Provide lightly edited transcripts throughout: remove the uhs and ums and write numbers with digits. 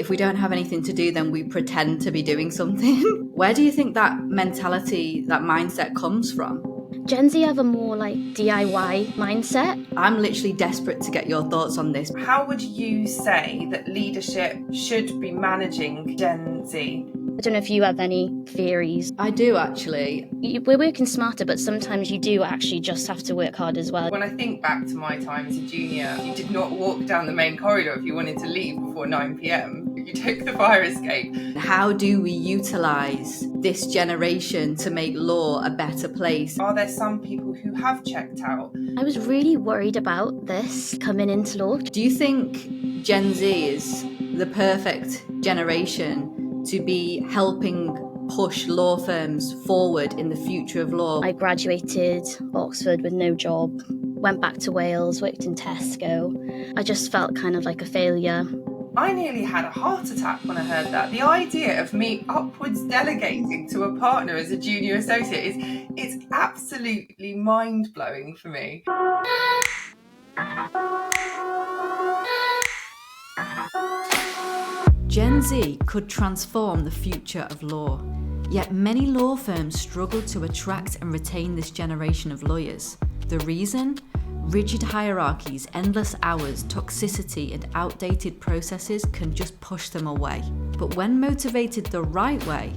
if we don't have anything to do, then we pretend to be doing something. Where do you think that mentality, that mindset comes from? Gen Z have a more like DIY mindset. I'm literally desperate to get your thoughts on this. How would you say that leadership should be managing Gen Z? I don't know if you have any theories. I do, actually. We're working smarter, but sometimes you do actually just have to work hard as well. When I think back to my time as a junior, you did not walk down the main corridor if you wanted to leave before 9 p.m. You took the fire escape. How do we utilise this generation to make law a better place? Are there some people who have checked out? I was really worried about this coming into law. Do you think Gen Z is the perfect generation to be helping push law firms forward in the future of law? I graduated Oxford with no job, went back to Wales, worked in Tesco. I just felt kind of like a failure. I nearly had a heart attack when I heard that. The idea of me upwards delegating to a partner as a junior associate it's absolutely mind-blowing for me. Gen Z could transform the future of law, yet many law firms struggle to attract and retain this generation of lawyers. The reason? Rigid hierarchies, endless hours, toxicity, and outdated processes can just push them away. But when motivated the right way,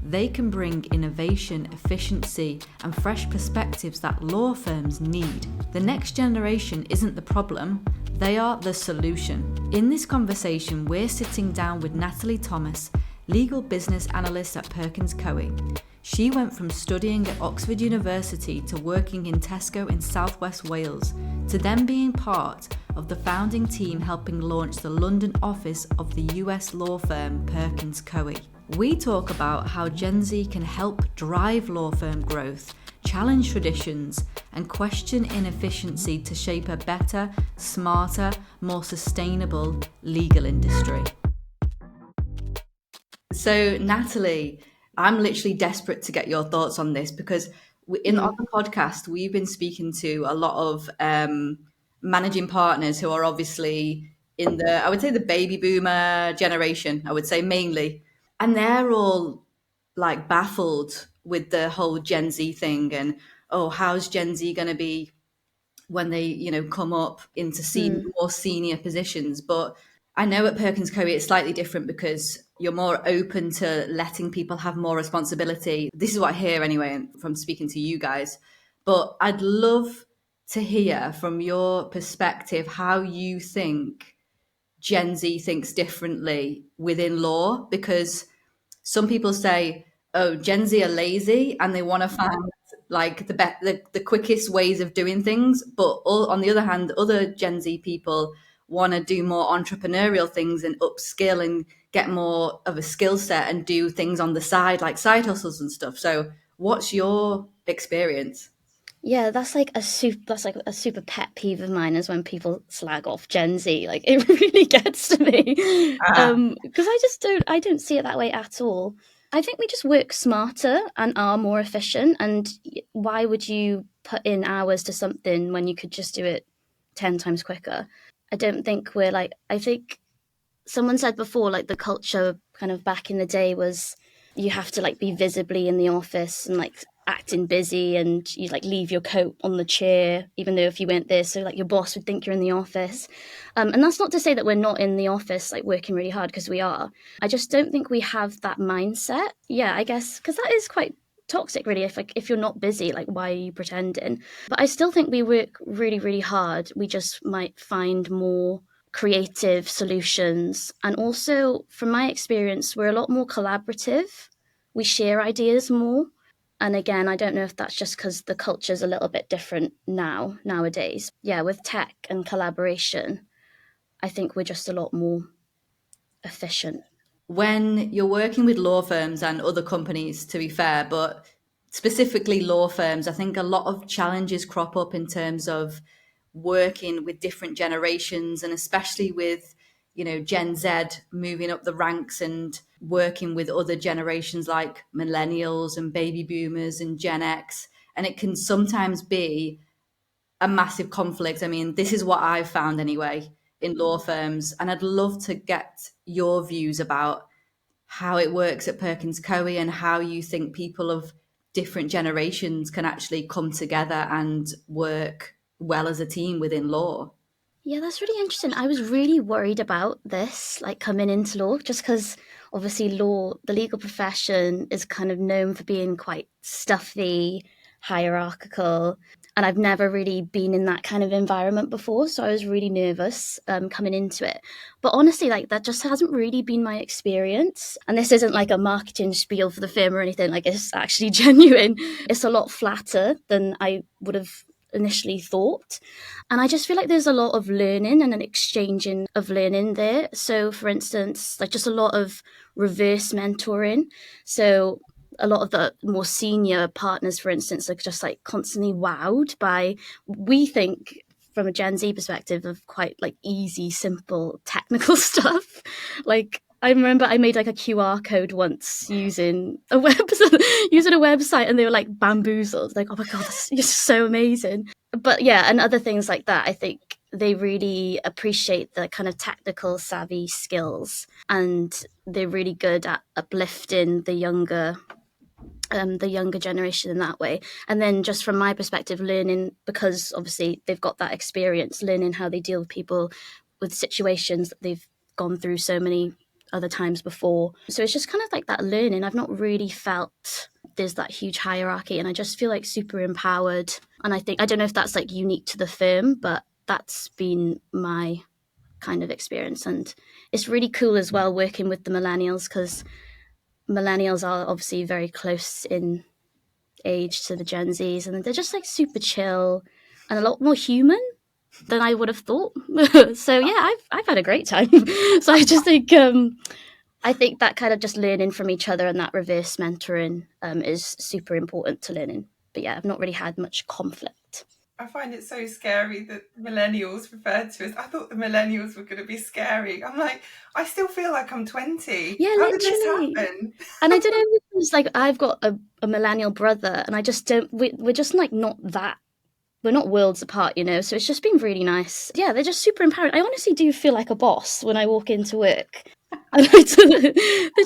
they can bring innovation, efficiency, and fresh perspectives that law firms need. The next generation isn't the problem, they are the solution. In this conversation, we're sitting down with Natalie Thomas, legal business analyst at Perkins Coie. She went from studying at Oxford University to working in Tesco in southwest Wales, to then being part of the founding team helping launch the London office of the US law firm Perkins Coie. We talk about how Gen Z can help drive law firm growth, challenge traditions, and question inefficiency to shape a better, smarter, more sustainable legal industry. So, Natalie, I'm literally desperate to get your thoughts on this because on the podcast, we've been speaking to a lot of managing partners who are obviously in I would say the baby boomer generation, I would say mainly. And they're all like baffled with the whole Gen Z thing and, oh, how's Gen Z going to be when they, come up into more senior positions. But I know at Perkins Coie it's slightly different because you're more open to letting people have more responsibility. This is what I hear anyway from speaking to you guys. But I'd love to hear from your perspective how you think Gen Z thinks differently within law, because some people say, oh, Gen Z are lazy and they want to find like the quickest ways of doing things. But on the other hand, other Gen Z people want to do more entrepreneurial things and upskill and get more of a skill set and do things on the side, like side hustles and stuff. So what's your experience? Yeah, that's like a super pet peeve of mine is when people slag off Gen Z. Like it really gets to me because I don't see it that way at all. I think we just work smarter and are more efficient. And why would you put in hours to something when you could just do it 10 times quicker? I don't think I think someone said before, like the culture kind of back in the day was you have to like be visibly in the office and like acting busy, and you like leave your coat on the chair even though if you went there, so like your boss would think you're in the office. And that's not to say that we're not in the office like working really hard, because we are. I just don't think we have that mindset. Yeah, I guess because that is quite toxic really. If you're not busy, like why are you pretending? But I still think we work really, really hard. We just might find more creative solutions. And also from my experience, we're a lot more collaborative. We share ideas more. And again, I don't know if that's just because the culture's a little bit different nowadays. Yeah, with tech and collaboration, I think we're just a lot more efficient. When you're working with law firms and other companies, to be fair, but specifically law firms, I think a lot of challenges crop up in terms of working with different generations, and especially with, Gen Z moving up the ranks and working with other generations like millennials and baby boomers and Gen X. And it can sometimes be a massive conflict. I mean, this is what I've found anyway. in law firms, and I'd love to get your views about how it works at Perkins Coie and how you think people of different generations can actually come together and work well as a team within law. Yeah, that's really interesting. I was really worried about this, like coming into law, just because obviously law, the legal profession is kind of known for being quite stuffy, hierarchical, and I've never really been in that kind of environment before, so I was really nervous coming into it. But honestly, like that just hasn't really been my experience. And this isn't like a marketing spiel for the firm or anything, like it's actually genuine. It's a lot flatter than I would have initially thought. And I just feel like there's a lot of learning and an exchanging of learning there. So, for instance, like just a lot of reverse mentoring. So, a lot of the more senior partners, for instance, are just like constantly wowed by, we think from a Gen Z perspective, of quite like easy, simple, technical stuff. Like, I remember I made like a QR code once using a website, and they were like bamboozled. Like, oh my god, this is so amazing. But yeah, and other things like that. I think they really appreciate the kind of technical savvy skills, and they're really good at uplifting the younger generation in that way. And then just from my perspective, learning, because obviously they've got that experience, learning how they deal with people with situations that they've gone through so many other times before. So it's just kind of like that learning. I've not really felt there's that huge hierarchy, and I just feel like super empowered. And I think, I don't know if that's like unique to the firm, but that's been my kind of experience. And it's really cool as well working with the millennials, because millennials are obviously very close in age to the Gen Zs, and they're just like super chill and a lot more human than I would have thought. So yeah, I've had a great time. So I just think I think that kind of just learning from each other and that reverse mentoring is super important to learning. But yeah, I've not really had much conflict. I find it so scary that millennials referred to as, I thought the millennials were going to be scary. I'm like, I still feel like I'm 20. Yeah, How literally. did this happen? And I don't know, it's like I've got a millennial brother, and I just don't, we're just like not that, we're not worlds apart, you know, so it's just been really nice. Yeah, they're just super empowering. I honestly do feel like a boss when I walk into work. They're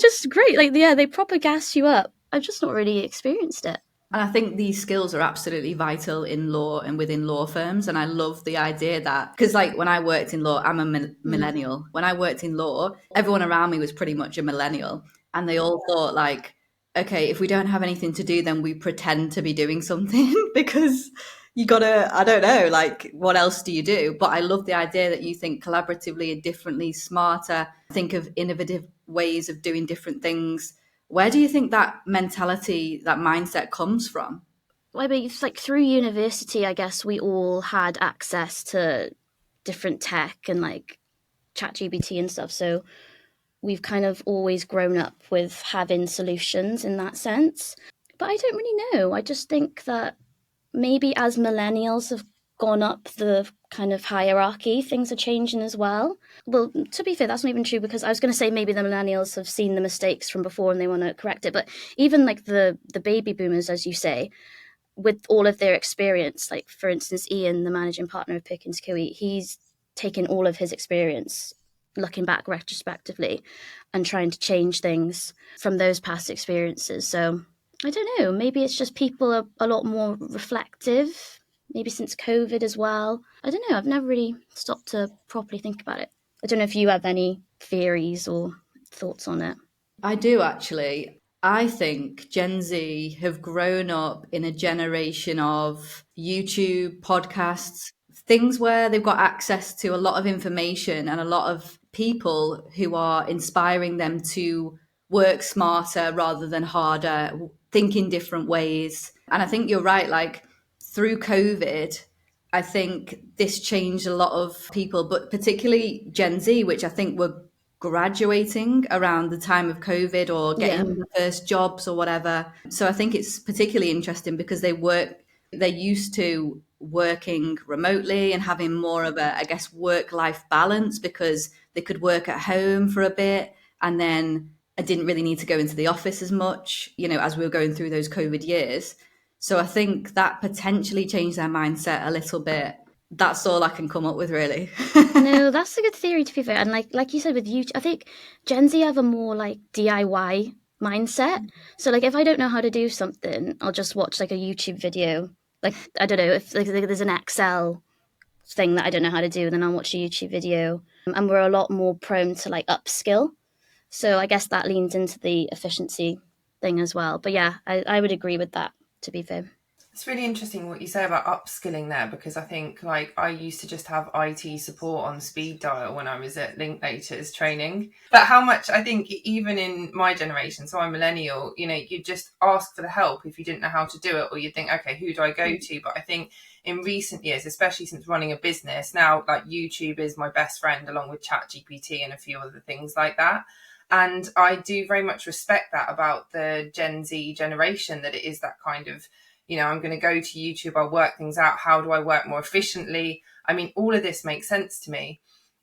just great. Like, yeah, they proper gas you up. I've just not really experienced it. And I think these skills are absolutely vital in law and within law firms. And I love the idea that, because like when I worked in law, I'm a millennial. When I worked in law, everyone around me was pretty much a millennial. And they all thought like, okay, if we don't have anything to do, then we pretend to be doing something because you gotta, I don't know, like what else do you do? But I love the idea that you think collaboratively and differently, smarter, think of innovative ways of doing different things. Where do you think that mentality, that mindset comes from? Well, I mean, it's like through university, I guess we all had access to different tech and like ChatGPT and stuff. So we've kind of always grown up with having solutions in that sense. But I don't really know. I just think that maybe as millennials have gone up the kind of hierarchy, things are changing as well. Well, to be fair, that's not even true, because I was going to say maybe the millennials have seen the mistakes from before and they want to correct it. But even like the baby boomers, as you say, with all of their experience, like for instance, Ian, the managing partner of Perkins Coie, he's taken all of his experience, looking back retrospectively and trying to change things from those past experiences. So I don't know, maybe it's just people are a lot more reflective, maybe since COVID as well. I don't know, I've never really stopped to properly think about it. I don't know if you have any theories or thoughts on it. I do actually. I think Gen Z have grown up in a generation of YouTube, podcasts, things where they've got access to a lot of information and a lot of people who are inspiring them to work smarter rather than harder, think in different ways. And I think you're right, like through COVID, I think this changed a lot of people, but particularly Gen Z, which I think were graduating around the time of COVID or getting the first jobs or whatever. So I think it's particularly interesting because they're used to working remotely and having more of a, I guess, work-life balance because they could work at home for a bit, and then I didn't really need to go into the office as much, you know, as we were going through those COVID years. So I think that potentially changed their mindset a little bit. that's all I can come up with, really. No, that's a good theory, to be fair. And like you said with YouTube, I think Gen Z have a more like DIY mindset. So like if I don't know how to do something, I'll just watch like a YouTube video. Like I don't know if like, there's an Excel thing that I don't know how to do, then I'll watch a YouTube video. And we're a lot more prone to like upskill. So I guess that leans into the efficiency thing as well. But yeah, I would agree with that, to be fair. It's really interesting what you say about upskilling there, because I think like I used to just have IT support on speed dial when I was at Linklaters training. But how much I think even in my generation, so I'm millennial, you know, you just ask for the help if you didn't know how to do it, or you'd think, okay, who do I go to? But I think in recent years, especially since running a business, now like YouTube is my best friend along with ChatGPT and a few other things like that. And I do very much respect that about the Gen Z generation, that it is that kind of, you know, I'm going to go to YouTube, I'll work things out. How do I work more efficiently? I mean, all of this makes sense to me.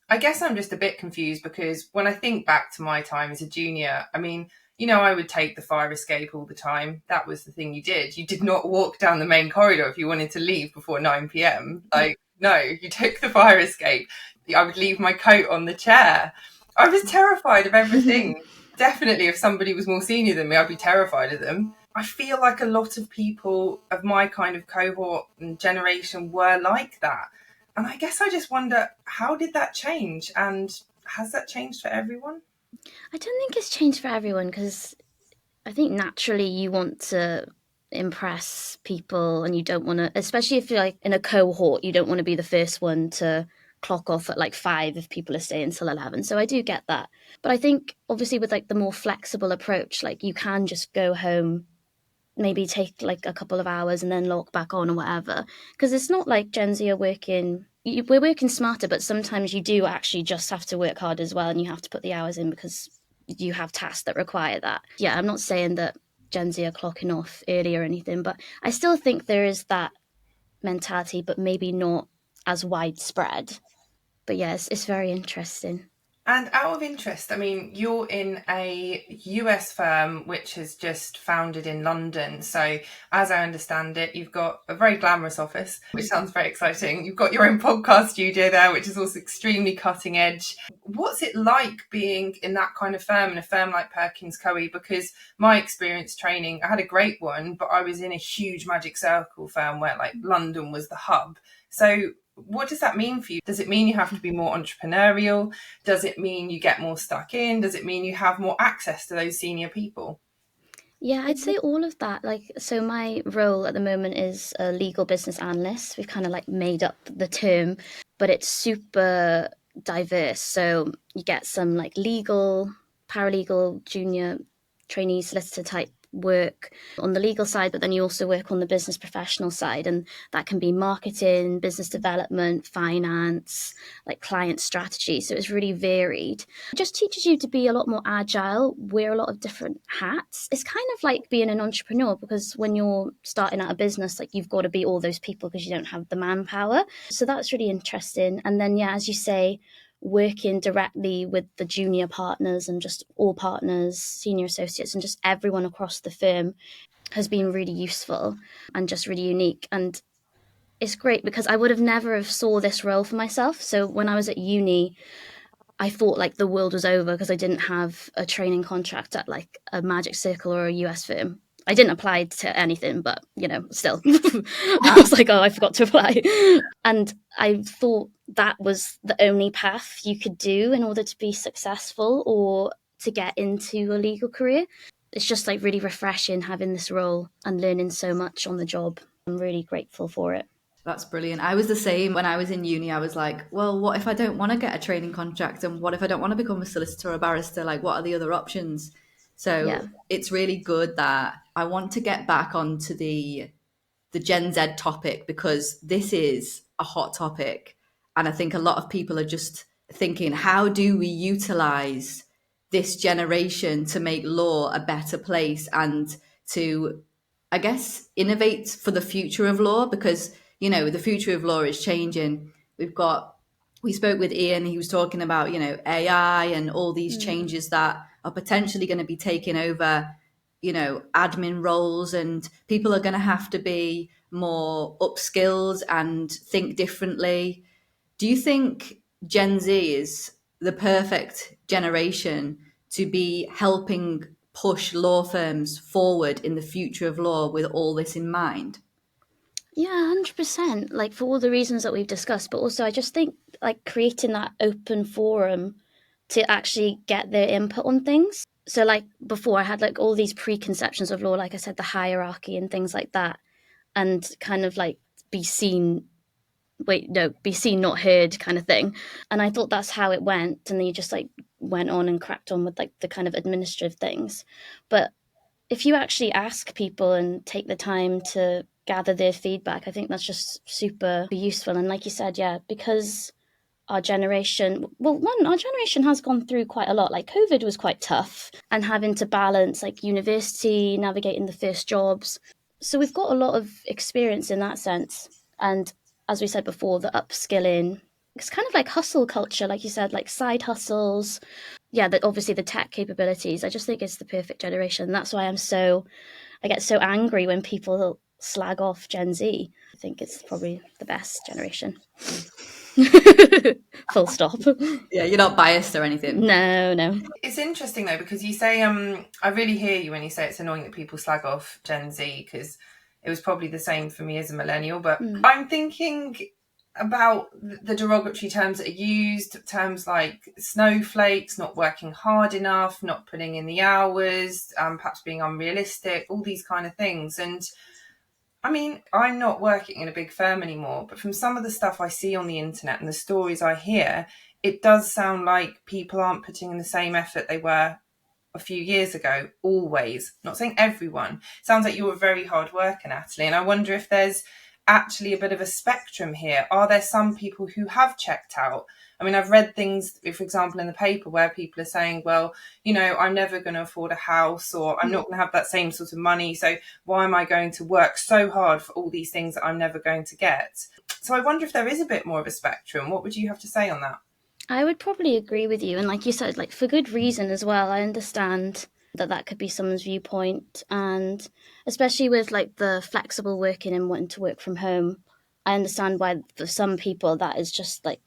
I guess I'm just a bit confused because when I think back to my time as a junior, I mean, you know, I would take the fire escape all the time. That was the thing you did. You did not walk down the main corridor if you wanted to leave before 9 p.m. Like, no, you took the fire escape. I would leave my coat on the chair. I was terrified of everything. Definitely, if somebody was more senior than me, I'd be terrified of them. I feel like a lot of people of my kind of cohort and generation were like that. And I guess I just wonder, how did that change? And has that changed for everyone? I don't think it's changed for everyone, because I think naturally you want to impress people and you don't want to, especially if you're like in a cohort, you don't want to be the first one to clock off at like 5 if people are staying till 11. So I do get that. But I think obviously with like the more flexible approach, like you can just go home, maybe take like a couple of hours and then log back on or whatever. Because it's not like Gen Z are working, we're working smarter, but sometimes you do actually just have to work hard as well, and you have to put the hours in because you have tasks that require that. Yeah, I'm not saying that Gen Z are clocking off early or anything, but I still think there is that mentality, but maybe not as widespread. But yeah, it's very interesting. And out of interest, I mean, you're in a US firm which has just founded in London. So, as I understand it, you've got a very glamorous office, which sounds very exciting. You've got your own podcast studio there, which is also extremely cutting edge. What's it like being in that kind of firm, in a firm like Perkins Coie? Because my experience training, I had a great one, but I was in a huge Magic Circle firm where like London was the hub. So, what does that mean for you? Does it mean you have to be more entrepreneurial? Does it mean you get more stuck in? Does it mean you have more access to those senior people? Yeah, I'd say all of that. Like, so my role at the moment is a legal business analyst. We've kind of like made up the term, but it's super diverse. So you get some like legal, paralegal, junior trainee solicitor type work on the legal side, but then you also work on the business professional side, and that can be marketing, business development, finance, like client strategy. So it's really varied. It just teaches you to be a lot more agile, wear a lot of different hats. It's kind of like being an entrepreneur, because when you're starting out a business, like you've got to be all those people because you don't have the manpower. So that's really interesting. And then yeah, as you say, working directly with the junior partners and just all partners, senior associates, and just everyone across the firm has been really useful and just really unique. And it's great because I would have never have saw this role for myself. So when I was at uni, I thought like the world was over because I didn't have a training contract at like a Magic Circle or a US firm. I didn't apply to anything, but you know, still, I was like, oh, I forgot to apply. And I thought that was the only path you could do in order to be successful or to get into a legal career. It's just like really refreshing having this role and learning so much on the job. I'm really grateful for it. That's brilliant. I was the same when I was in uni. I was like, well, what if I don't want to get a training contract? And what if I don't want to become a solicitor or a barrister? Like, what are the other options? So Yeah. it's really good that I want to get back onto the Gen Z topic, because this is a hot topic. And I think a lot of people are just thinking, how do we utilize this generation to make law a better place and to, I guess, innovate for the future of law? Because, you know, the future of law is changing. We spoke with Ian, he was talking about, you know, AI and all these changes that are potentially going to be taking over, you know, admin roles, and people are going to have to be more upskilled and think differently. Do you think Gen Z is the perfect generation to be helping push law firms forward in the future of law with all this in mind? Yeah, 100%. Like for all the reasons that we've discussed, but also I just think like creating that open forum to actually get their input on things. So like before I had like all these preconceptions of law, like I said, the hierarchy and things like that, and kind of like be seen, be seen, not heard kind of thing. And I thought that's how it went. And then you just like went on and cracked on with like the kind of administrative things. But if you actually ask people and take the time to gather their feedback, I think that's just super useful. And like you said, yeah, because our generation, our generation has gone through quite a lot. Like COVID was quite tough and having to balance like university, navigating the first jobs. So we've got a lot of experience in that sense. And as we said before, the upskilling, it's kind of like hustle culture, like you said, like side hustles. Yeah, obviously the tech capabilities. I just think it's the perfect generation. That's why I get so angry when people slag off Gen Z. I think it's probably the best generation. Full stop. Yeah, you're not biased or anything. No. It's interesting though, because you say, I really hear you when you say it's annoying that people slag off Gen Z, because it was probably the same for me as a millennial. But I'm thinking about the derogatory terms that are used, terms like snowflakes, not working hard enough, not putting in the hours, perhaps being unrealistic, all these kind of things. And I mean, I'm not working in a big firm anymore, but from some of the stuff I see on the internet and the stories I hear, it does sound like people aren't putting in the same effort they were a few years ago, always. Not saying everyone. Sounds like you're a very hard worker, Natalie. And I wonder if there's actually a bit of a spectrum here. Are there some people who have checked out? I mean, I've read things, for example, in the paper where people are saying, well, you know, I'm never going to afford a house, or I'm not going to have that same sort of money. So why am I going to work so hard for all these things that I'm never going to get? So I wonder if there is a bit more of a spectrum. What would you have to say on that? I would probably agree with you. And like you said, like for good reason as well. I understand that could be someone's viewpoint. And especially with like the flexible working and wanting to work from home, I understand why for some people that is just like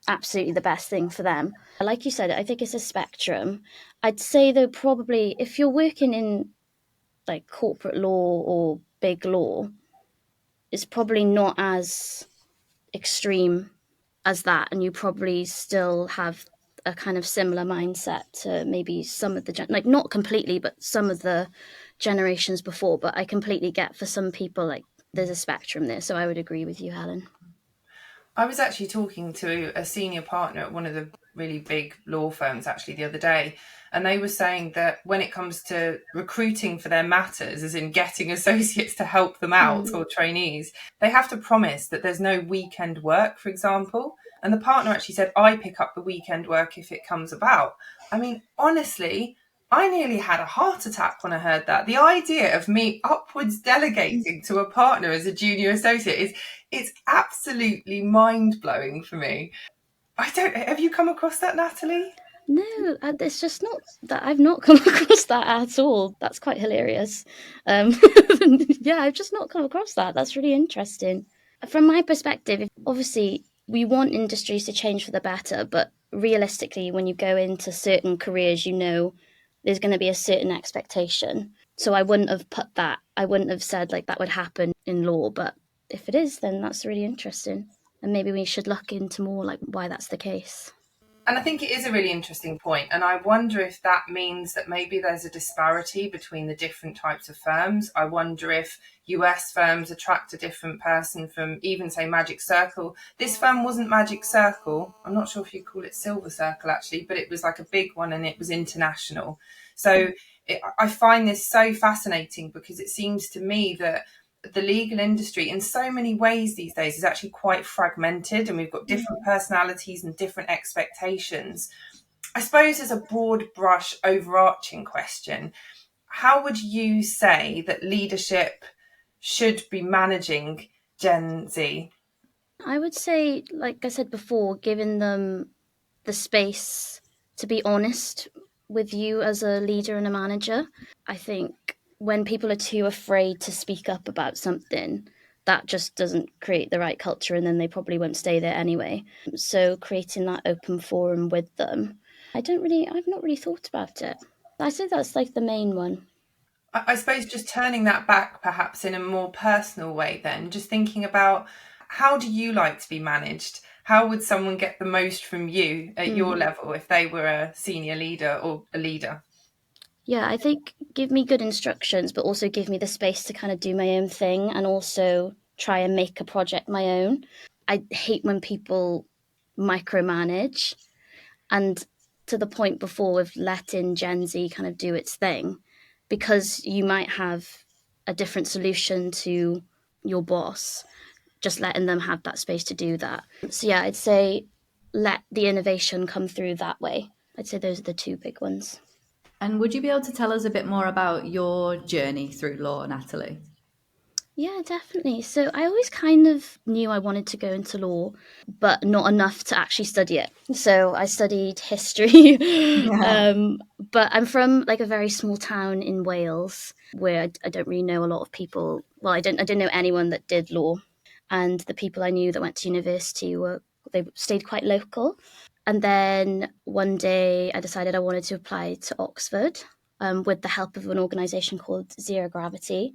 absolutely the best thing for them. Like you said, I think it's a spectrum. I'd say though, probably if you're working in like corporate law or big law, it's probably not as extreme as that, and you probably still have a kind of similar mindset to maybe some of the like not completely, but some of the generations before. But I completely get for some people like there's a spectrum there, so I would agree with you, Helen. I was actually talking to a senior partner at one of the really big law firms actually the other day, and they were saying that when it comes to recruiting for their matters, as in getting associates to help them out or trainees, they have to promise that there's no weekend work, for example. And the partner actually said, I pick up the weekend work if it comes about. I mean, honestly, I nearly had a heart attack when I heard that. The idea of me upwards delegating to a partner as a junior associate it's absolutely mind-blowing for me. Have you come across that, Natalie? No, it's just not that I've not come across that at all. That's quite hilarious. Yeah, I've just not come across that. That's really interesting. From my perspective, obviously, we want industries to change for the better, but realistically, when you go into certain careers, you know there's going to be a certain expectation. So I wouldn't have said like that would happen in law, but if it is, then that's really interesting. And maybe we should look into more like why that's the case. And I think it is a really interesting point. And I wonder if that means that maybe there's a disparity between the different types of firms. I wonder if US firms attract a different person from even, say, Magic Circle. This firm wasn't Magic Circle. I'm not sure if you call it Silver Circle, actually, but it was like a big one and it was international. So I find this so fascinating because it seems to me that the legal industry in so many ways these days is actually quite fragmented, and we've got different personalities and different expectations. I suppose as a broad brush overarching question, how would you say that leadership should be managing Gen Z? I would say, like I said before, giving them the space to be honest with you as a leader and a manager. I think when people are too afraid to speak up about something, that just doesn't create the right culture, and then they probably won't stay there anyway. So creating that open forum with them, I've not really thought about it. I say that's like the main one. I suppose just turning that back perhaps in a more personal way then, just thinking about, how do you like to be managed? How would someone get the most from you at your level if they were a senior leader or a leader? Yeah, I think give me good instructions, but also give me the space to kind of do my own thing and also try and make a project my own. I hate when people micromanage, and to the point before with letting Gen Z kind of do its thing, because you might have a different solution to your boss, just letting them have that space to do that. So yeah, I'd say let the innovation come through that way. I'd say those are the two big ones. And would you be able to tell us a bit more about your journey through law, Natalie? Yeah, definitely. So I always kind of knew I wanted to go into law, but not enough to actually study it. So I studied history. But I'm from like a very small town in Wales where I don't really know a lot of people. Well, I didn't know anyone that did law. And the people I knew that went to university they stayed quite local. And then one day I decided I wanted to apply to Oxford with the help of an organisation called Zero Gravity.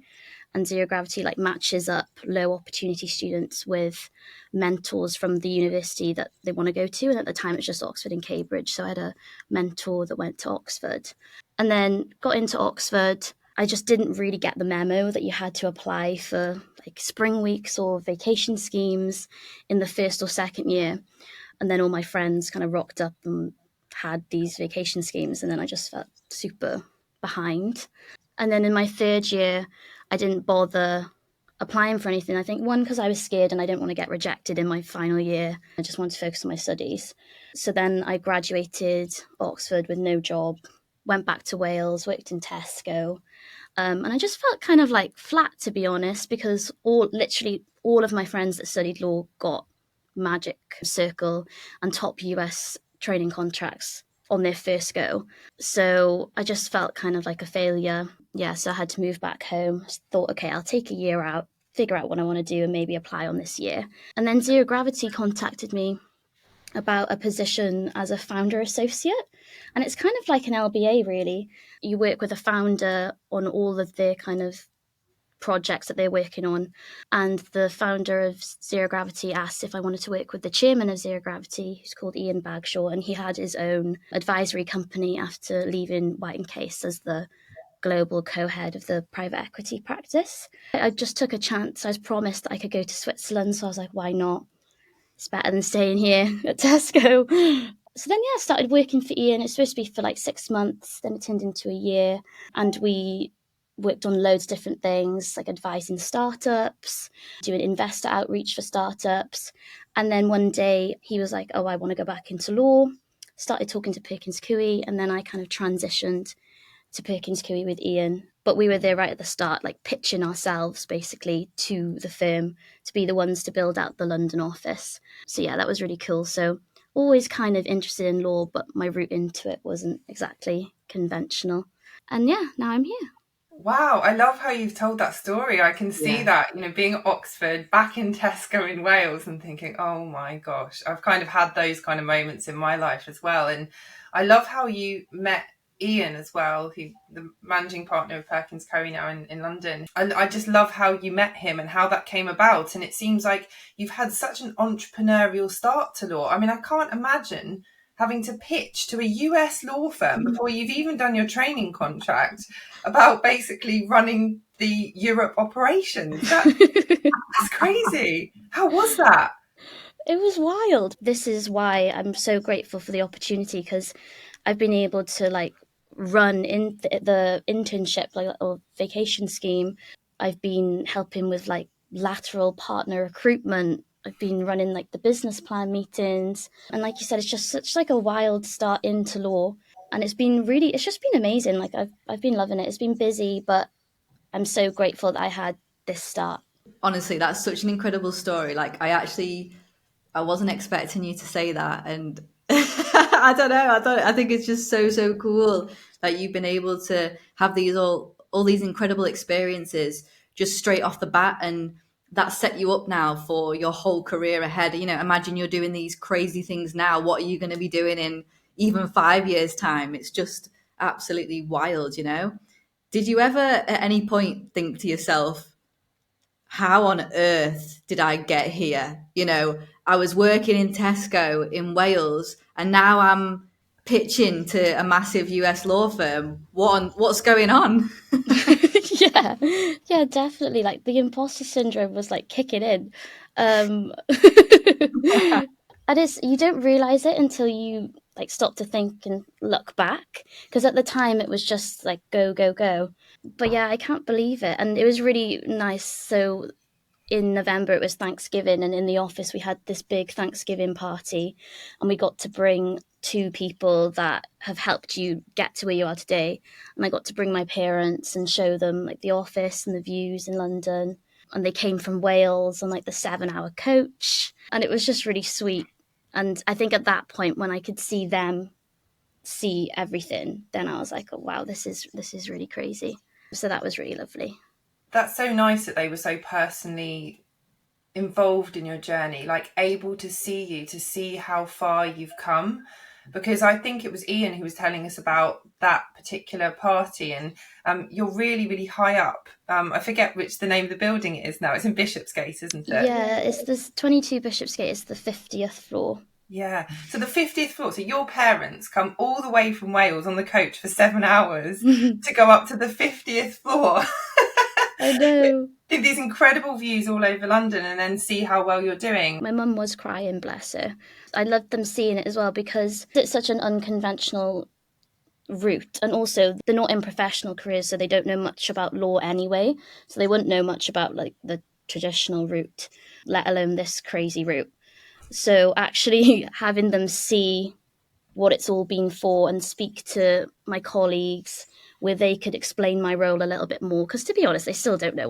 And Zero Gravity like matches up low opportunity students with mentors from the university that they want to go to. And at the time, it's just Oxford and Cambridge. So I had a mentor that went to Oxford and then got into Oxford. I just didn't really get the memo that you had to apply for like spring weeks or vacation schemes in the first or second year. And then all my friends kind of rocked up and had these vacation schemes. And then I just felt super behind. And then in my third year, I didn't bother applying for anything. I think one, because I was scared and I didn't want to get rejected in my final year. I just wanted to focus on my studies. So then I graduated Oxford with no job, went back to Wales, worked in Tesco. And I just felt kind of like flat, to be honest, because literally all of my friends that studied law got Magic Circle and top US training contracts on their first go. So I just felt kind of like a failure. Yeah, so I had to move back home. I thought, okay, I'll take a year out, figure out what I want to do and maybe apply on this year. And then Zero Gravity contacted me about a position as a founder associate. And it's kind of like an LBA, really. You work with a founder on all of their kind of projects that they're working on. And the founder of Zero Gravity asked if I wanted to work with the chairman of Zero Gravity, who's called Ian Bagshaw, and he had his own advisory company after leaving White & Case as the global co-head of the private equity practice. I just took a chance. I was promised that I could go to Switzerland, so I was like, why not? It's better than staying here at Tesco. So then, I started working for Ian. It's supposed to be for like 6 months, then it turned into a year, and we worked on loads of different things, like advising startups, doing investor outreach for startups. And then one day he was like, oh, I want to go back into law. Started talking to Perkins Coie, and then I kind of transitioned to Perkins Coie with Ian. But we were there right at the start, like pitching ourselves basically to the firm to be the ones to build out the London office. So yeah, that was really cool. So always kind of interested in law, but my route into it wasn't exactly conventional. And yeah, now I'm here. Wow, I love how you've told that story. I can see that, being at Oxford, back in Tesco in Wales and thinking, oh my gosh, I've kind of had those kind of moments in my life as well. And I love how you met Ian as well, who the managing partner of Perkins Coie now in London. And I just love how you met him and how that came about. And it seems like you've had such an entrepreneurial start to law. I mean, I can't imagine having to pitch to a US law firm before you've even done your training contract about basically running the Europe operations. That's crazy. How was that? It was wild. This is why I'm so grateful for the opportunity, because I've been able to run in the internship or vacation scheme. I've been helping with lateral partner recruitment. I've been running the business plan meetings. And like you said, it's just such a wild start into law. And it's just been amazing. I've been loving it. It's been busy, but I'm so grateful that I had this start. Honestly, that's such an incredible story. I wasn't expecting you to say that. And I don't know. I think it's just so cool that you've been able to have these all these incredible experiences just straight off the bat. And that set you up now for your whole career ahead. You know, imagine you're doing these crazy things now. What are you going to be doing in even 5 years' time? It's just absolutely wild, you know? Did you ever at any point think to yourself, how on earth did I get here? You know, I was working in Tesco in Wales and now I'm pitching to a massive US law firm. What's going on? Yeah, definitely. Like the imposter syndrome was like kicking in. And it's, you don't realize it until you like stop to think and look back. Because at the time it was just like go, go, go. But yeah, I can't believe it. And it was really nice. So in November it was Thanksgiving, and in the office we had this big Thanksgiving party, and we got to bring two people that have helped you get to where you are today. And I got to bring my parents and show them like the office and the views in London. And they came from Wales on like the 7-hour coach, and it was just really sweet. And I think at that point when I could see them see everything, then I was like, oh wow, this is really crazy. So that was really lovely. That's so nice that they were so personally involved in your journey, like able to see you, to see how far you've come. Because I think it was Ian who was telling us about that particular party, and you're really, really high up. I forget which the name of the building it is now. It's in Bishopsgate, isn't it? Yeah, it's this 22 Bishopsgate. It's the 50th floor. Yeah. So the 50th floor. So your parents come all the way from Wales on the coach for 7 hours to go up to the 50th floor. I know. They have these incredible views all over London and then see how well you're doing. My mum was crying, bless her. I loved them seeing it as well because it's such an unconventional route, and also they're not in professional careers, so they don't know much about law anyway, so they wouldn't know much about like the traditional route, let alone this crazy route. So actually having them see what it's all been for and speak to my colleagues where they could explain my role a little bit more, because to be honest, they still don't know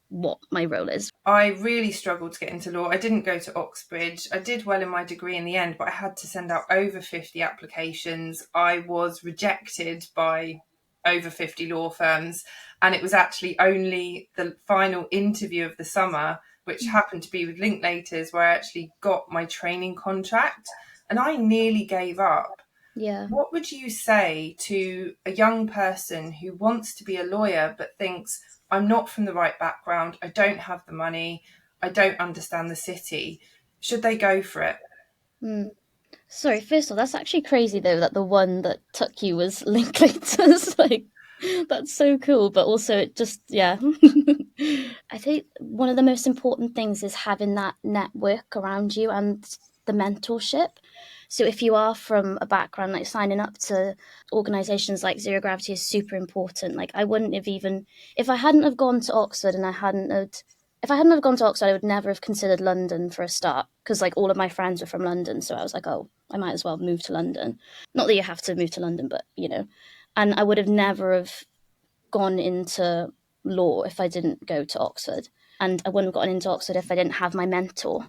what my role is. I really struggled to get into law. I didn't go to Oxbridge. I did well in my degree in the end, but I had to send out over 50 applications. I was rejected by over 50 law firms, and it was actually only the final interview of the summer, which happened to be with Linklaters, where I actually got my training contract, and I nearly gave up. Yeah. What would you say to a young person who wants to be a lawyer but thinks, I'm not from the right background, I don't have the money, I don't understand the city? Should they go for it? Sorry, first of all, that's actually crazy though that the one that took you was Linklaters. Like, that's so cool, but also it just, yeah. I think one of the most important things is having that network around you and the mentorship. So if you are from a background, like signing up to organisations like Zero Gravity is super important. Like I wouldn't have even, if I hadn't have gone to Oxford and if I hadn't have gone to Oxford, I would never have considered London for a start, because like all of my friends were from London. So I was like, oh, I might as well move to London. Not that you have to move to London, but you know, and I would have never have gone into law if I didn't go to Oxford. And I wouldn't have gotten into Oxford if I didn't have my mentor.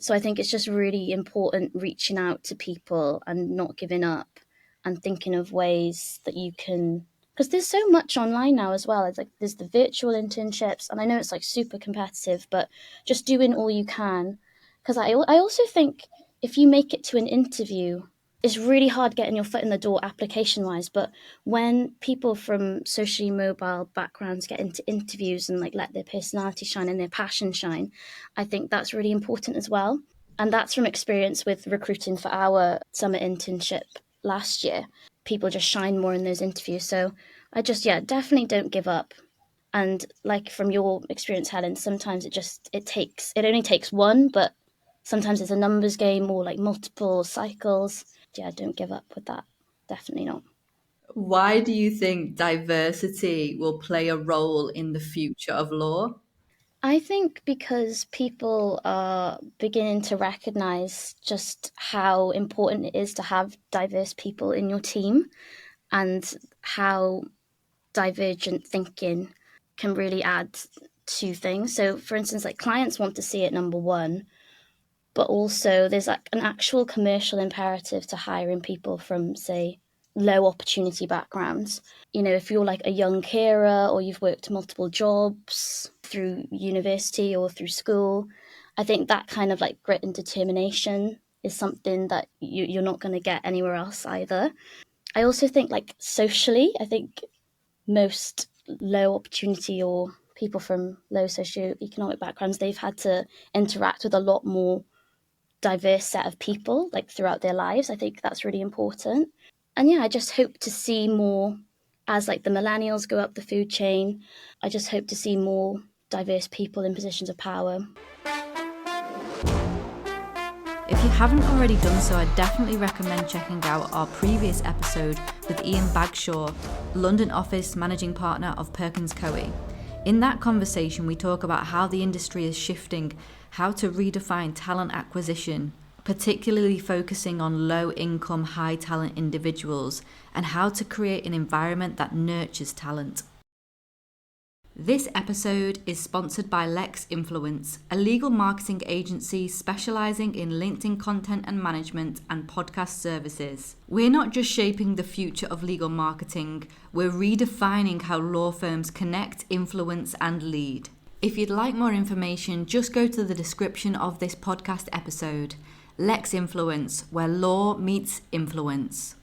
So I think it's just really important reaching out to people and not giving up and thinking of ways that you can, because there's so much online now as well. It's like there's the virtual internships, and I know it's like super competitive, but just doing all you can. Because I also think if you make it to an interview, it's really hard getting your foot in the door application wise, but when people from socially mobile backgrounds get into interviews and like let their personality shine and their passion shine, I think that's really important as well. And that's from experience with recruiting for our summer internship last year. People just shine more in those interviews. So I just, yeah, definitely don't give up. And like from your experience, Helen, sometimes it only takes one, but sometimes it's a numbers game or like multiple cycles. Yeah, don't give up with that. Definitely not. Why do you think diversity will play a role in the future of law? I think because people are beginning to recognize just how important it is to have diverse people in your team, and how divergent thinking can really add to things. So, for instance, like clients want to see it number one, but also there's like an actual commercial imperative to hiring people from, say, low opportunity backgrounds. You know, if you're like a young carer or you've worked multiple jobs through university or through school, I think that kind of like grit and determination is something that you're not going to get anywhere else either. I also think like socially, I think most low opportunity or people from low socioeconomic backgrounds, they've had to interact with a lot more diverse set of people like throughout their lives. I think that's really important. And yeah, I just hope to see more as like the millennials go up the food chain. I just hope to see more diverse people in positions of power. If you haven't already done so, I definitely recommend checking out our previous episode with Ian Bagshaw, London office managing partner of Perkins Coie. In that conversation, we talk about how the industry is shifting, how to redefine talent acquisition, particularly focusing on low-income, high-talent individuals, and how to create an environment that nurtures talent. This episode is sponsored by Lex Influence, a legal marketing agency specializing in LinkedIn content and management and podcast services. We're not just shaping the future of legal marketing, we're redefining how law firms connect, influence, and lead. If you'd like more information, just go to the description of this podcast episode. Lex Influence, where law meets influence.